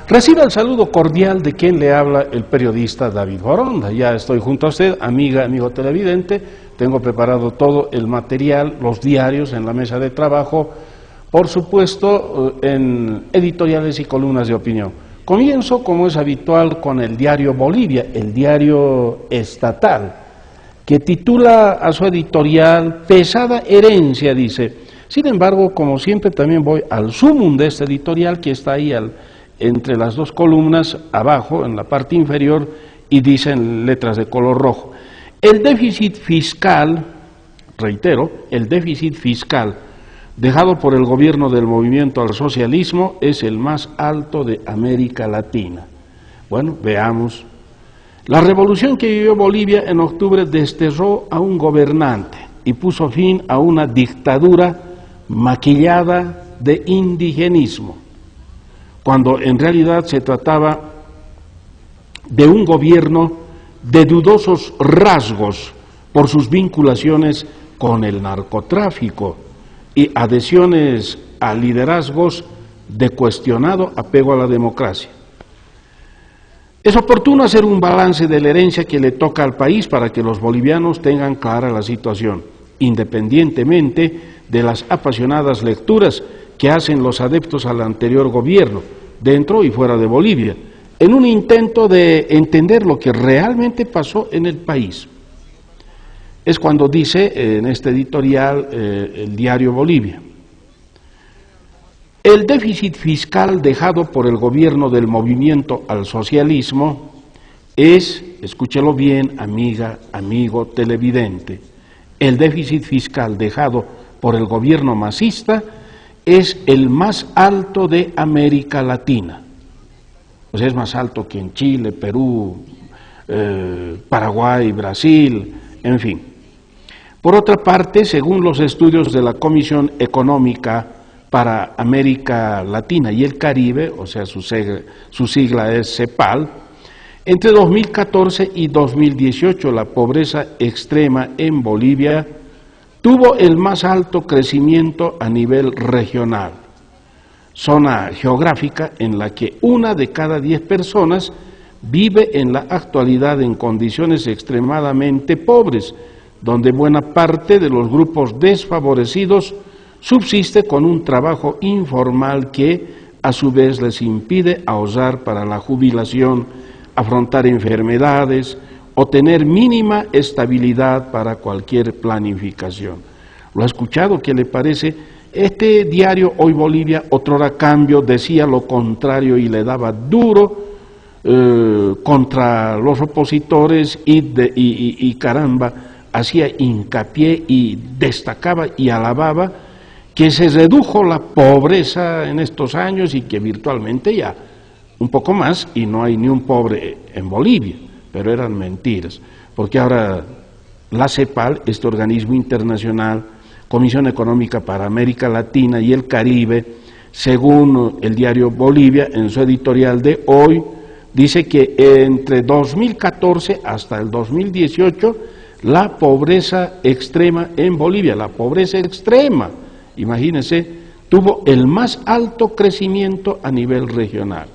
Reciba el saludo cordial de quien le habla, el periodista David Joronda. Ya estoy junto a usted, amigo televidente. Tengo preparado todo el material, los diarios en la mesa de trabajo, por supuesto en editoriales y columnas de opinión. Comienzo, como es habitual, con el diario Bolivia, el diario estatal, que titula a su editorial "Pesada herencia", dice. Sin embargo, como siempre, también voy al sumum de este editorial, que está ahí entre las dos columnas, abajo, en la parte inferior, y dice en letras de color rojo: el déficit fiscal, reitero, el déficit fiscal dejado por el gobierno del movimiento al socialismo es el más alto de América Latina. Bueno, veamos. La revolución que vivió Bolivia en octubre desterró a un gobernante y puso fin a una dictadura maquillada de indigenismo, cuando en realidad se trataba de un gobierno de dudosos rasgos por sus vinculaciones con el narcotráfico y adhesiones a liderazgos de cuestionado apego a la democracia. Es oportuno hacer un balance de la herencia que le toca al país para que los bolivianos tengan clara la situación, independientemente de las apasionadas lecturas que hacen los adeptos al anterior gobierno, dentro y fuera de Bolivia, en un intento de entender lo que realmente pasó en el país. Es cuando dice en este editorial el diario Bolivia: el déficit fiscal dejado por el gobierno del movimiento al socialismo es, escúchelo bien, amigo televidente, el déficit fiscal dejado por el gobierno masista es el más alto de América Latina. O sea, es más alto que en Chile, Perú, Paraguay, Brasil, en fin. Por otra parte, según los estudios de la Comisión Económica para América Latina y el Caribe, o sea, su sigla es CEPAL, entre 2014 y 2018 la pobreza extrema en Bolivia tuvo el más alto crecimiento a nivel regional, zona geográfica en la que 1 de cada 10 personas vive en la actualidad en condiciones extremadamente pobres, donde buena parte de los grupos desfavorecidos subsiste con un trabajo informal que a su vez les impide ahorrar para la jubilación, afrontar enfermedades o tener mínima estabilidad para cualquier planificación. ¿Lo ha escuchado? ¿Qué le parece? Este diario Hoy Bolivia, otrora Cambio, decía lo contrario y le daba duro contra los opositores y caramba, hacía hincapié y destacaba y alababa que se redujo la pobreza en estos años y que virtualmente ya un poco más y no hay ni un pobre en Bolivia, pero eran mentiras, porque ahora la CEPAL, este organismo internacional, Comisión Económica para América Latina y el Caribe, según el diario Bolivia, en su editorial de hoy, dice que entre 2014 hasta el 2018, la pobreza extrema en Bolivia, la pobreza extrema, imagínense, tuvo el más alto crecimiento a nivel regional.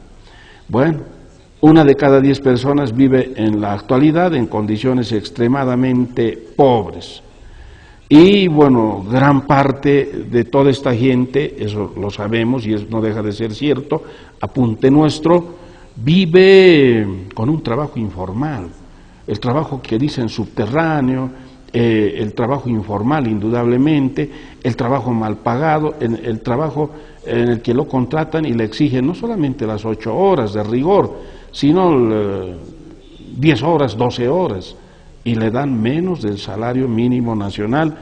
Bueno, 1 de cada 10 personas vive en la actualidad en condiciones extremadamente pobres. Y bueno, gran parte de toda esta gente, eso lo sabemos y eso no deja de ser cierto, apunte nuestro, vive con un trabajo informal. El trabajo que dicen subterráneo, el trabajo informal indudablemente, el trabajo mal pagado, el trabajo en el que lo contratan y le exigen no solamente las 8 horas de rigor, sino 10 horas, 12 horas, y le dan menos del salario mínimo nacional,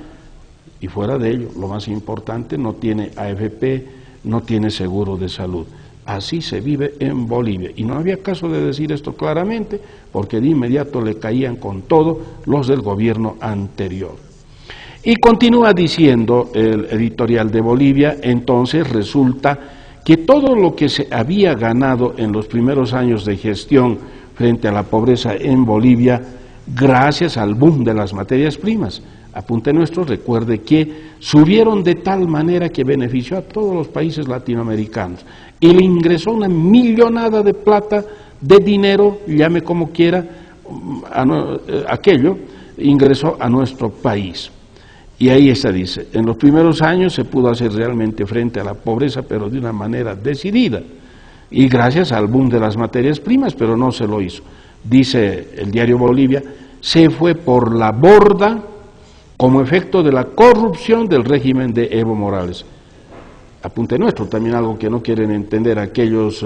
y fuera de ello, lo más importante, no tiene AFP, no tiene seguro de salud. Así se vive en Bolivia, y no había caso de decir esto claramente, porque de inmediato le caían con todo los del gobierno anterior. Y continúa diciendo el editorial de Bolivia: entonces resulta que todo lo que se había ganado en los primeros años de gestión frente a la pobreza en Bolivia, gracias al boom de las materias primas, Apunte nuestro, recuerde que subieron de tal manera que benefició a todos los países latinoamericanos y le ingresó una millonada de plata, de dinero, llame como quiera, aquello ingresó a nuestro país. Y ahí está, dice, en los primeros años se pudo hacer realmente frente a la pobreza, pero de una manera decidida, y gracias al boom de las materias primas, pero no se lo hizo. Dice el diario Bolivia, se fue por la borda como efecto de la corrupción del régimen de Evo Morales. Apunte nuestro, también algo que no quieren entender aquellos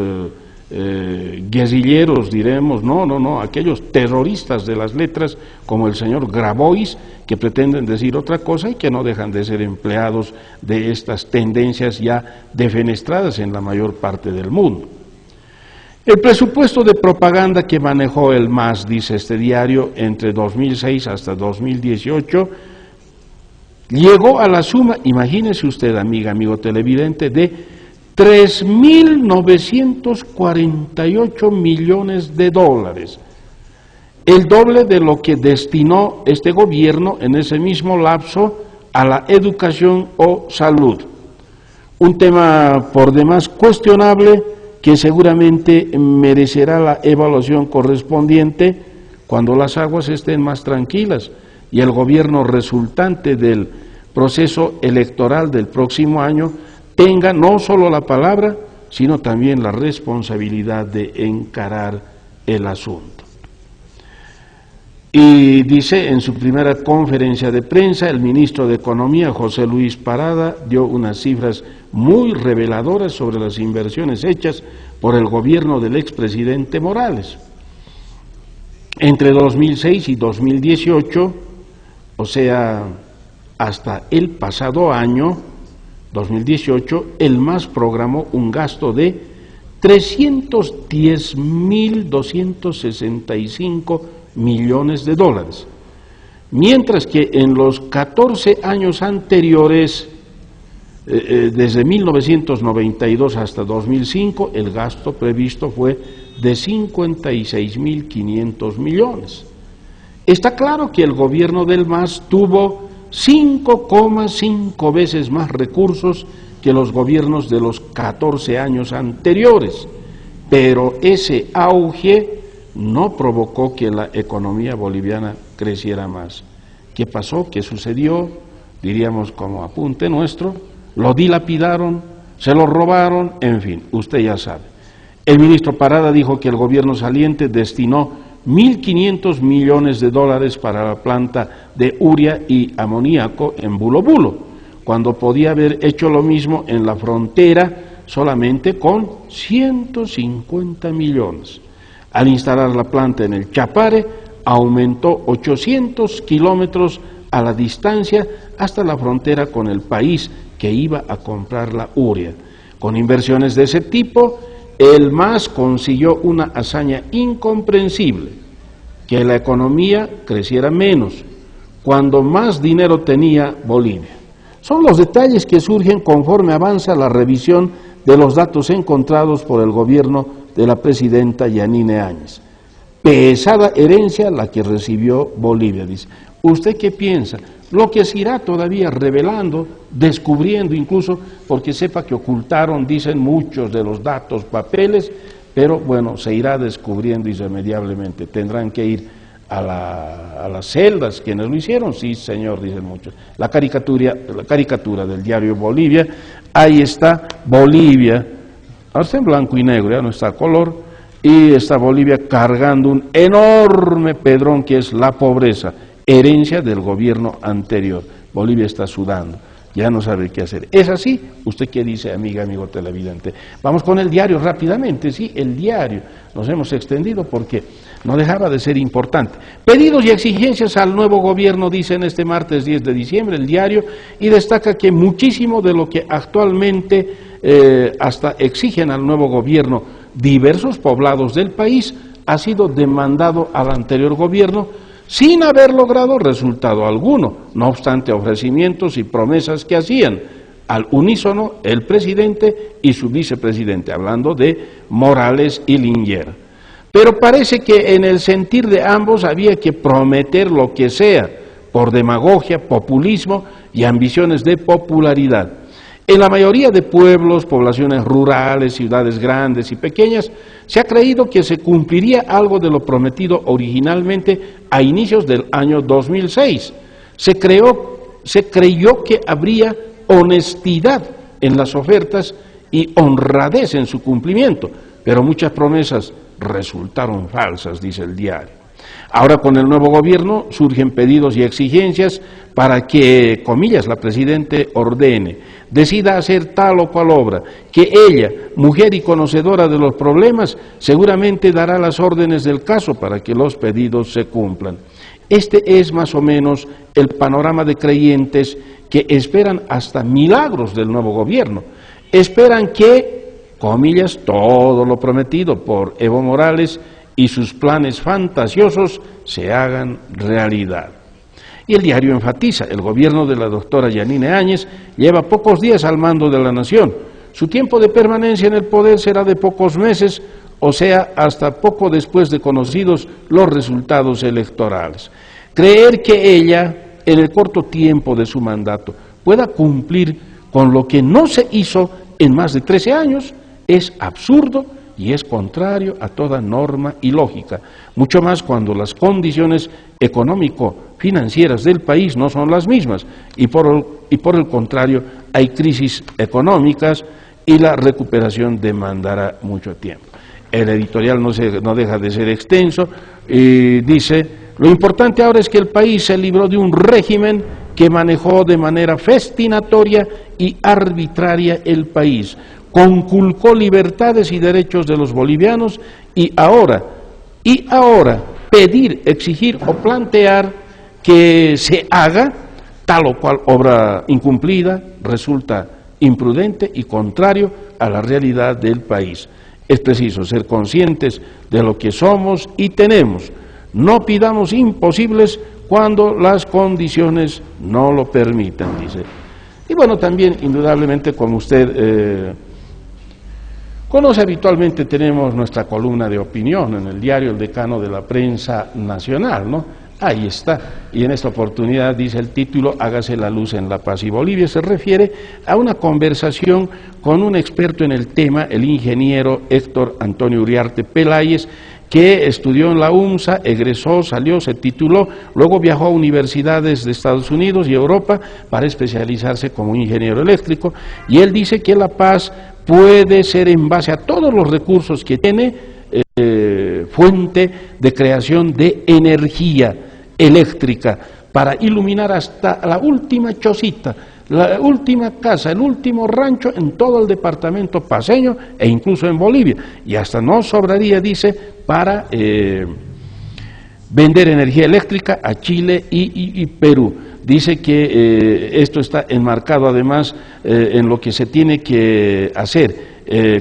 guerrilleros, diremos, no, aquellos terroristas de las letras como el señor Grabois, que pretenden decir otra cosa y que no dejan de ser empleados de estas tendencias ya defenestradas en la mayor parte del mundo. El presupuesto de propaganda que manejó el MAS, dice este diario, entre 2006 hasta 2018, llegó a la suma, imagínese usted, amigo televidente, de 3.948 millones de dólares, el doble de lo que destinó este gobierno en ese mismo lapso a la educación o salud. Un tema por demás cuestionable que seguramente merecerá la evaluación correspondiente cuando las aguas estén más tranquilas y el gobierno resultante del proceso electoral del próximo año tenga no solo la palabra, sino también la responsabilidad de encarar el asunto. Y dice, en su primera conferencia de prensa, el ministro de Economía, José Luis Parada, dio unas cifras muy reveladoras sobre las inversiones hechas por el gobierno del expresidente Morales. Entre 2006 y 2018, o sea, hasta el pasado año, 2018, el MAS programó un gasto de 310.265 millones de dólares, mientras que en los 14 años anteriores, desde 1992 hasta 2005, el gasto previsto fue de 56.500 millones. Está claro que el gobierno del MAS tuvo 5,5 veces más recursos que los gobiernos de los 14 años anteriores, pero ese auge no provocó que la economía boliviana creciera más. ¿Qué pasó? ¿Qué sucedió? Diríamos como apunte nuestro, lo dilapidaron, se lo robaron, en fin, usted ya sabe. El ministro Parada dijo que el gobierno saliente destinó 1.500 millones de dólares para la planta de urea y amoníaco en Bulo Bulo, cuando podía haber hecho lo mismo en la frontera solamente con 150 millones. Al instalar la planta en el Chapare, aumentó 800 kilómetros a la distancia hasta la frontera con el país que iba a comprar la urea. Con inversiones de ese tipo, el MAS consiguió una hazaña incomprensible, que la economía creciera menos, cuando más dinero tenía Bolivia. Son los detalles que surgen conforme avanza la revisión de los datos encontrados por el gobierno de la presidenta Yanine Áñez. Pesada herencia la que recibió Bolivia, dice. ¿Usted qué piensa? Lo que se irá todavía revelando, descubriendo incluso, porque sepa que ocultaron, dicen muchos de los datos, papeles, pero bueno, se irá descubriendo irremediablemente. Tendrán que ir a las celdas, quienes lo hicieron, sí señor, dicen muchos. La caricatura del diario Bolivia, ahí está Bolivia, ahora está en blanco y negro, ya no está a color, y está Bolivia cargando un enorme pedrón que es la pobreza, herencia del gobierno anterior. Bolivia está sudando, ya no sabe qué hacer. ¿Es así? ¿Usted qué dice, amigo televidente? Vamos con el diario rápidamente, sí, el diario. Nos hemos extendido porque no dejaba de ser importante. Pedidos y exigencias al nuevo gobierno, dicen este martes 10 de diciembre el diario, y destaca que muchísimo de lo que actualmente hasta exigen al nuevo gobierno diversos poblados del país ha sido demandado al anterior gobierno sin haber logrado resultado alguno, no obstante ofrecimientos y promesas que hacían al unísono el presidente y su vicepresidente, hablando de Morales y Linguera. Pero parece que en el sentir de ambos había que prometer lo que sea, por demagogia, populismo y ambiciones de popularidad. En la mayoría de pueblos, poblaciones rurales, ciudades grandes y pequeñas, se ha creído que se cumpliría algo de lo prometido originalmente a inicios del año 2006. Se creyó que habría honestidad en las ofertas y honradez en su cumplimiento, pero muchas promesas resultaron falsas, dice el diario. Ahora con el nuevo gobierno surgen pedidos y exigencias para que, comillas, la Presidente ordene, decida hacer tal o cual obra, que ella, mujer y conocedora de los problemas, seguramente dará las órdenes del caso para que los pedidos se cumplan. Este es más o menos el panorama de creyentes que esperan hasta milagros del nuevo gobierno. Esperan que, comillas, todo lo prometido por Evo Morales y sus planes fantasiosos se hagan realidad. Y el diario enfatiza, el gobierno de la doctora Yanine Áñez lleva pocos días al mando de la nación. Su tiempo de permanencia en el poder será de pocos meses, o sea, hasta poco después de conocidos los resultados electorales. Creer que ella, en el corto tiempo de su mandato, pueda cumplir con lo que no se hizo en más de 13 años es absurdo y es contrario a toda norma y lógica, mucho más cuando las condiciones económico-financieras del país no son las mismas y por el contrario hay crisis económicas y la recuperación demandará mucho tiempo. El editorial no deja de ser extenso y dice: lo importante ahora es que el país se libró de un régimen que manejó de manera festinatoria y arbitraria el país, conculcó libertades y derechos de los bolivianos y ahora pedir, exigir o plantear que se haga tal o cual obra incumplida resulta imprudente y contrario a la realidad del país. Es preciso ser conscientes de lo que somos y tenemos. No pidamos imposibles cuando las condiciones no lo permitan, dice. Y bueno, también indudablemente, como usted conoce, habitualmente tenemos nuestra columna de opinión en el diario El Decano de la Prensa Nacional, ¿no? Ahí está, y en esta oportunidad dice el título: hágase la luz en La Paz y Bolivia. Se refiere a una conversación con un experto en el tema, el ingeniero Héctor Antonio Uriarte Peláez, que estudió en la UMSA, egresó, salió, se tituló, luego viajó a universidades de Estados Unidos y Europa para especializarse como ingeniero eléctrico, y él dice que La Paz puede ser, en base a todos los recursos que tiene, fuente de creación de energía eléctrica para iluminar hasta la última chocita, la última casa, el último rancho en todo el departamento paceño e incluso en Bolivia, y hasta no sobraría, dice, para vender energía eléctrica a Chile y Perú. Dice que esto está enmarcado además en lo que se tiene que hacer,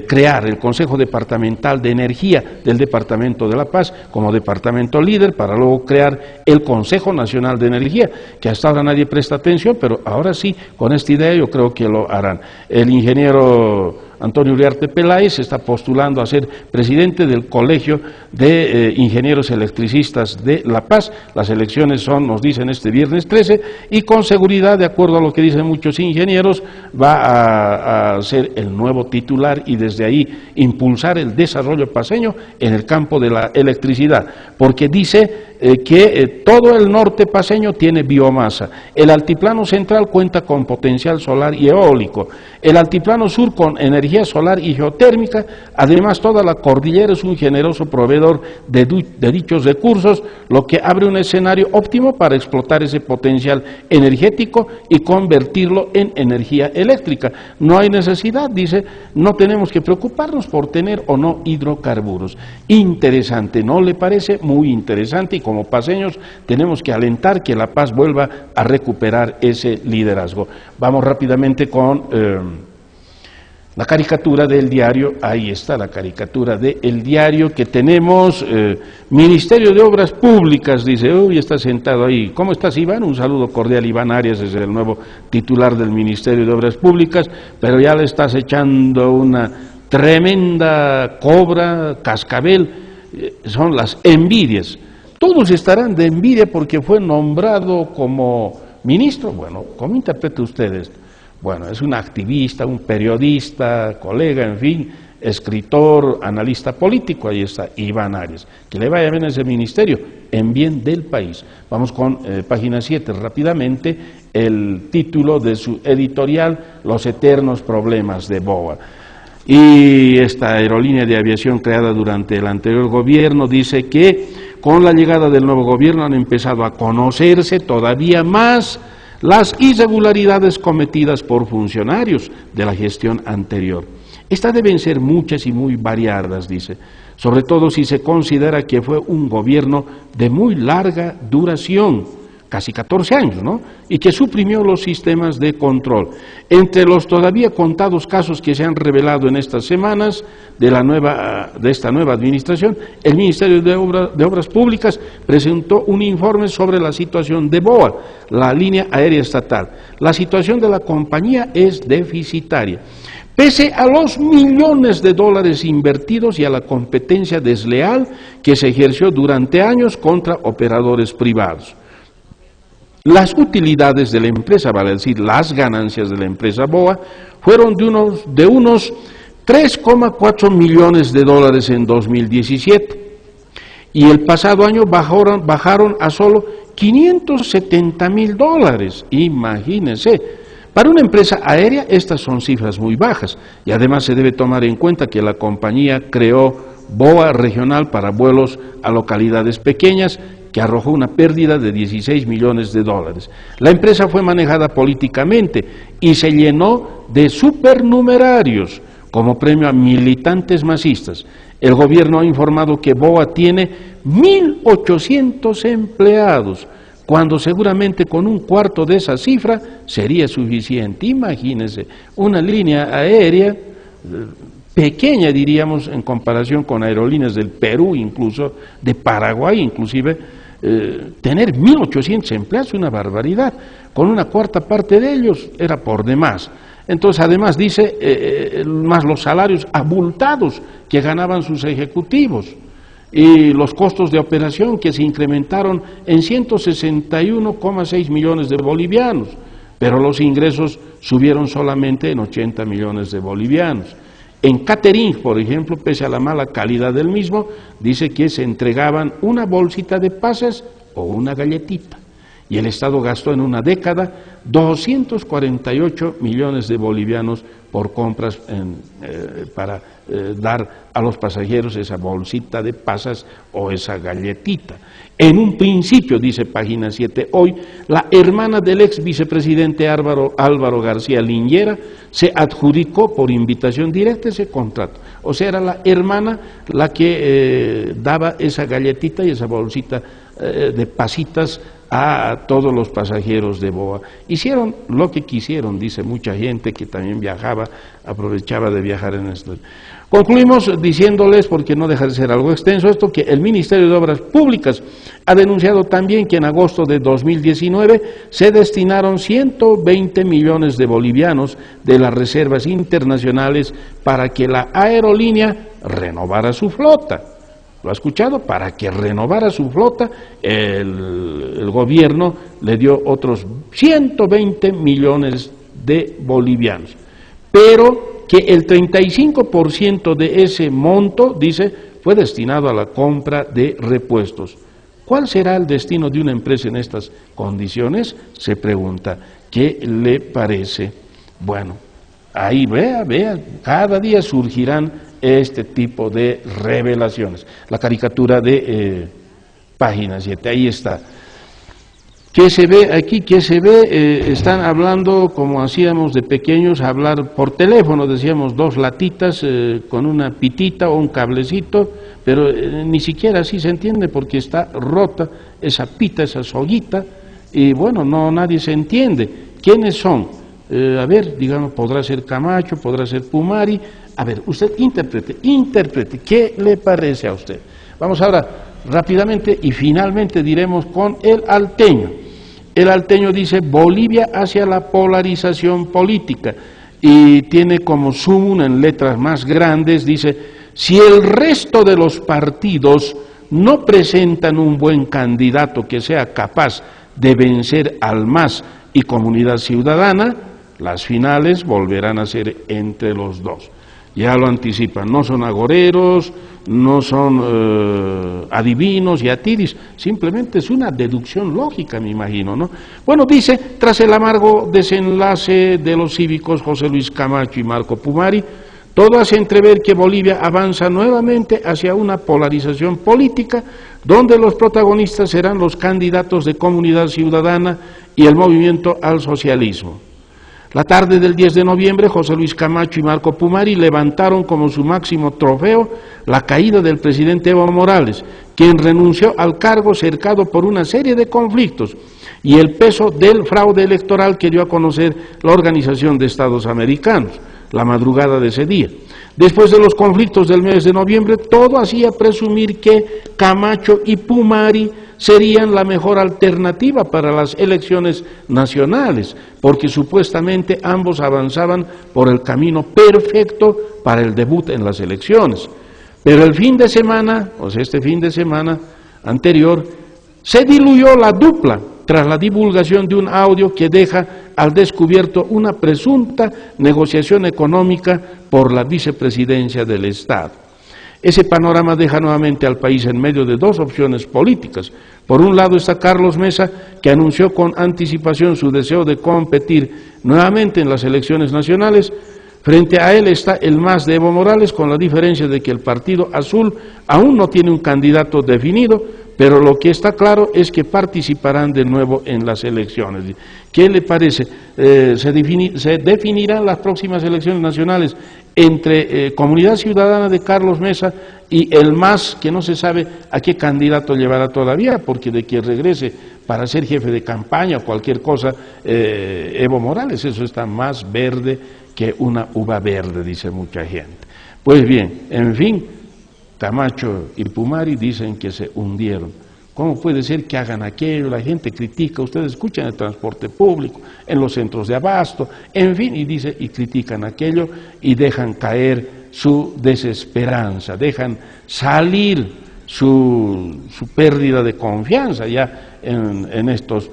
crear el Consejo Departamental de Energía del Departamento de La Paz como departamento líder, para luego crear el Consejo Nacional de Energía, que hasta ahora nadie presta atención, pero ahora sí, con esta idea yo creo que lo harán. El ingeniero Antonio Uriarte Peláez se está postulando a ser presidente del Colegio de Ingenieros Electricistas de La Paz. Las elecciones son, nos dicen, este viernes 13, y con seguridad, de acuerdo a lo que dicen muchos ingenieros, va a ser el nuevo titular y desde ahí impulsar el desarrollo paceño en el campo de la electricidad, porque dice que todo el norte paceño tiene biomasa, el altiplano central cuenta con potencial solar y eólico, el altiplano sur con energía solar y geotérmica, además toda la cordillera es un generoso proveedor de dichos recursos, lo que abre un escenario óptimo para explotar ese potencial energético y convertirlo en energía eléctrica. No hay necesidad, dice, no tenemos que preocuparnos por tener o no hidrocarburos. Interesante, ¿no le parece? Muy interesante, y como paceños tenemos que alentar que La Paz vuelva a recuperar ese liderazgo. Vamos rápidamente con la caricatura del diario. Ahí está la caricatura del diario que tenemos. Ministerio de Obras Públicas, dice, uy, está sentado ahí. ¿Cómo estás, Iván? Un saludo cordial, Iván Arias, es el nuevo titular del Ministerio de Obras Públicas, pero ya le estás echando una tremenda cobra, cascabel, son las envidias Todos estarán de envidia porque fue nombrado como ministro. Bueno, ¿cómo interpreta usted esto? Bueno, es un activista, un periodista, colega, en fin, escritor, analista político, ahí está Iván Arias. Que le vaya bien a ese ministerio, en bien del país. Vamos con página 7, rápidamente, el título de su editorial, Los eternos problemas de BOA. Y esta aerolínea de aviación creada durante el anterior gobierno dice que con la llegada del nuevo gobierno han empezado a conocerse todavía más las irregularidades cometidas por funcionarios de la gestión anterior. Estas deben ser muchas y muy variadas, dice, sobre todo si se considera que fue un gobierno de muy larga duración, casi 14 años, ¿no?, y que suprimió los sistemas de control. Entre los todavía contados casos que se han revelado en estas semanas de esta nueva administración, el Ministerio de Obras Públicas presentó un informe sobre la situación de BOA, la línea aérea estatal. La situación de la compañía es deficitaria. Pese a los millones de dólares invertidos y a la competencia desleal que se ejerció durante años contra operadores privados. Las utilidades de la empresa, vale decir, las ganancias de la empresa BOA, fueron de unos 3,4 millones de dólares en 2017 y el pasado año bajaron a solo 570,000 dólares, imagínense. Para una empresa aérea estas son cifras muy bajas y además se debe tomar en cuenta que la compañía creó BOA regional para vuelos a localidades pequeñas que arrojó una pérdida de 16 millones de dólares. La empresa fue manejada políticamente y se llenó de supernumerarios como premio a militantes masistas. El gobierno ha informado que BOA tiene 1.800 empleados, cuando seguramente con un cuarto de esa cifra sería suficiente. Imagínense, una línea aérea pequeña, diríamos, en comparación con aerolíneas del Perú, incluso de Paraguay, inclusive, tener 1.800 empleados, una barbaridad. Con una cuarta parte de ellos era por demás. Entonces, además dice, más los salarios abultados que ganaban sus ejecutivos y los costos de operación que se incrementaron en 161,6 millones de bolivianos, pero los ingresos subieron solamente en 80 millones de bolivianos. En catering, por ejemplo, pese a la mala calidad del mismo, dice que se entregaban una bolsita de pasas o una galletita. Y el Estado gastó en una década 248 millones de bolivianos por compras para dar a los pasajeros esa bolsita de pasas o esa galletita. En un principio, dice página 7 hoy, la hermana del ex vicepresidente Álvaro García Linguera se adjudicó por invitación directa ese contrato. O sea, era la hermana la que daba esa galletita y esa bolsita de pasitas a todos los pasajeros de BOA. Hicieron lo que quisieron, dice mucha gente que también viajaba, aprovechaba de viajar en esto. Concluimos diciéndoles, porque no deja de ser algo extenso esto, que el Ministerio de Obras Públicas ha denunciado también que en agosto de 2019 se destinaron 120 millones de bolivianos de las reservas internacionales para que la aerolínea renovara su flota. ¿Lo ha escuchado? Para que renovara su flota, el gobierno le dio otros 120 millones de bolivianos. Pero que el 35% de ese monto, dice, fue destinado a la compra de repuestos. ¿Cuál será el destino de una empresa en estas condiciones? Se pregunta. ¿Qué le parece? Bueno, ahí vea, cada día surgirán este tipo de revelaciones. La caricatura de página 7, ahí está. ¿Qué se ve aquí? ¿Qué se ve? Están hablando, como hacíamos de pequeños, hablar por teléfono, decíamos dos latitas con una pitita o un cablecito, pero ni siquiera así se entiende porque está rota esa pita, esa soguita, y bueno, nadie se entiende. ¿Quiénes son? A ver, digamos, podrá ser Camacho, podrá ser Pumari. A ver, usted interprete, ¿qué le parece a usted? Vamos ahora rápidamente y finalmente diremos con el Alteño. El Alteño dice Bolivia hacia la polarización política y tiene como suma en letras más grandes, dice, si el resto de los partidos no presentan un buen candidato que sea capaz de vencer al MAS y Comunidad Ciudadana, las finales volverán a ser entre los dos. Ya lo anticipan, no son agoreros, no son adivinos y atiris, simplemente es una deducción lógica, me imagino, ¿no? Bueno, dice, tras el amargo desenlace de los cívicos José Luis Camacho y Marco Pumari, todo hace entrever que Bolivia avanza nuevamente hacia una polarización política, donde los protagonistas serán los candidatos de Comunidad Ciudadana y el movimiento al socialismo. La tarde del 10 de noviembre, José Luis Camacho y Marco Pumari levantaron como su máximo trofeo la caída del presidente Evo Morales, quien renunció al cargo cercado por una serie de conflictos y el peso del fraude electoral que dio a conocer la Organización de Estados Americanos, la madrugada de ese día. Después de los conflictos del mes de noviembre, todo hacía presumir que Camacho y Pumari serían la mejor alternativa para las elecciones nacionales, porque supuestamente ambos avanzaban por el camino perfecto para el debut en las elecciones. Pero el fin de semana, o sea, este fin de semana anterior, se diluyó la dupla tras la divulgación de un audio que deja al descubierto una presunta negociación económica por la vicepresidencia del Estado. Ese panorama deja nuevamente al país en medio de dos opciones políticas. Por un lado está Carlos Mesa, que anunció con anticipación su deseo de competir nuevamente en las elecciones nacionales. Frente a él está el MAS de Evo Morales, con la diferencia de que el Partido Azul aún no tiene un candidato definido, pero lo que está claro es que participarán de nuevo en las elecciones. ¿Qué le parece? Se definirán las próximas elecciones nacionales entre Comunidad Ciudadana de Carlos Mesa y el MAS, que no se sabe a qué candidato llevará todavía, porque de que regrese para ser jefe de campaña o cualquier cosa, Evo Morales, eso está más verde que una uva verde, dice mucha gente. Pues bien, en fin, Camacho y Pumari dicen que se hundieron. ¿Cómo puede ser que hagan aquello? La gente critica, ustedes escuchan el transporte público, en los centros de abasto, en fin, y critican aquello y dejan caer su desesperanza, dejan salir su pérdida de confianza ya en estos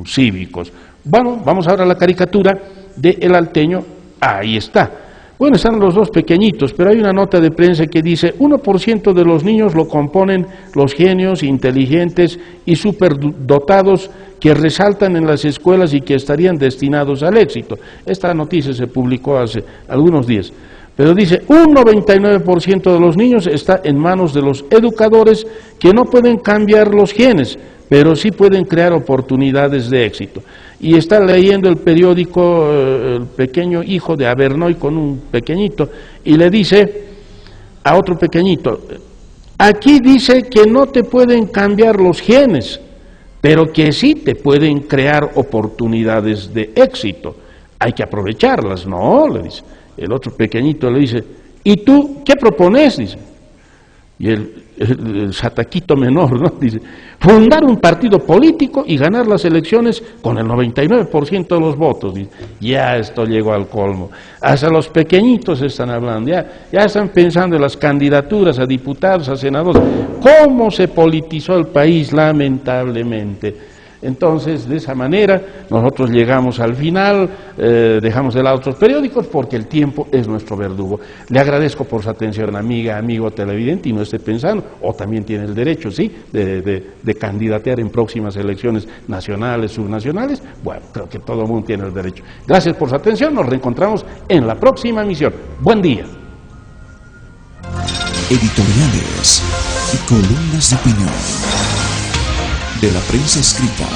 cívicos. Bueno, vamos ahora a la caricatura de El Alteño, ahí está. Bueno, están los dos pequeñitos, pero hay una nota de prensa que dice 1% de los niños lo componen los genios, inteligentes y superdotados que resaltan en las escuelas y que estarían destinados al éxito. Esta noticia se publicó hace algunos días. Pero dice, un 99% de los niños está en manos de los educadores que no pueden cambiar los genes, pero sí pueden crear oportunidades de éxito. Y está leyendo el periódico El pequeño hijo de Avernoy con un pequeñito, y le dice a otro pequeñito, aquí dice que no te pueden cambiar los genes, pero que sí te pueden crear oportunidades de éxito. Hay que aprovecharlas, ¿no? Le dice. El otro pequeñito le dice, ¿y tú qué propones? Dice. Y el sataquito menor, ¿no? Dice, fundar un partido político y ganar las elecciones con el 99% de los votos. Dice, ya esto llegó al colmo. Hasta los pequeñitos están hablando, ya están pensando en las candidaturas a diputados, a senadores. ¿Cómo se politizó el país, lamentablemente? Entonces, de esa manera, nosotros llegamos al final, dejamos de lado otros periódicos porque el tiempo es nuestro verdugo. Le agradezco por su atención, amiga, amigo televidente, y no esté pensando, o también tiene el derecho, sí, de candidatear en próximas elecciones nacionales, subnacionales. Bueno, creo que todo el mundo tiene el derecho. Gracias por su atención, nos reencontramos en la próxima emisión. Buen día. Editoriales y columnas de opinión de la prensa escrita